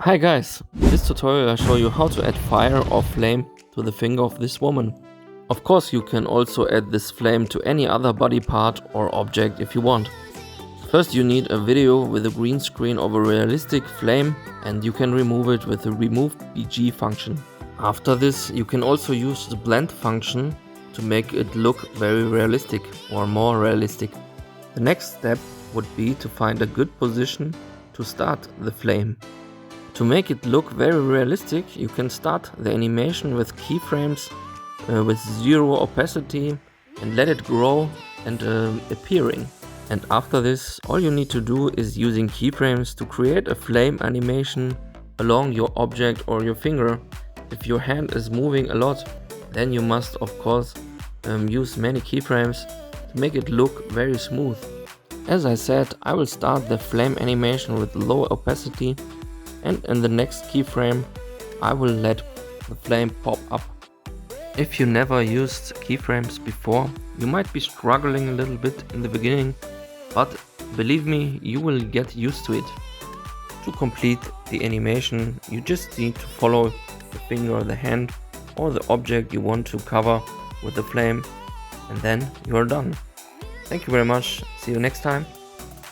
Hi guys, in this tutorial I show you how to add fire or flame to the finger of this woman. Of course you can also add this flame to any other body part or object if you want. First you need a video with a green screen of a realistic flame and you can remove it with the remove BG function. After this you can also use the blend function to make it look very realistic or more realistic. The next step would be to find a good position to start the flame. To make it look very realistic, you can start the animation with keyframes with zero opacity and let it grow and appearing. And after this, all you need to do is using keyframes to create a flame animation along your object or your finger. If your hand is moving a lot, then you must of course use many keyframes to make it look very smooth. As I said, I will start the flame animation with low opacity, and in the next keyframe I will let the flame pop up. If you never used keyframes before, you might be struggling a little bit in the beginning, but believe me, you will get used to it. To complete the animation, you just need to follow the finger, the hand or the object you want to cover with the flame, and then you are done. Thank you very much, see you next time.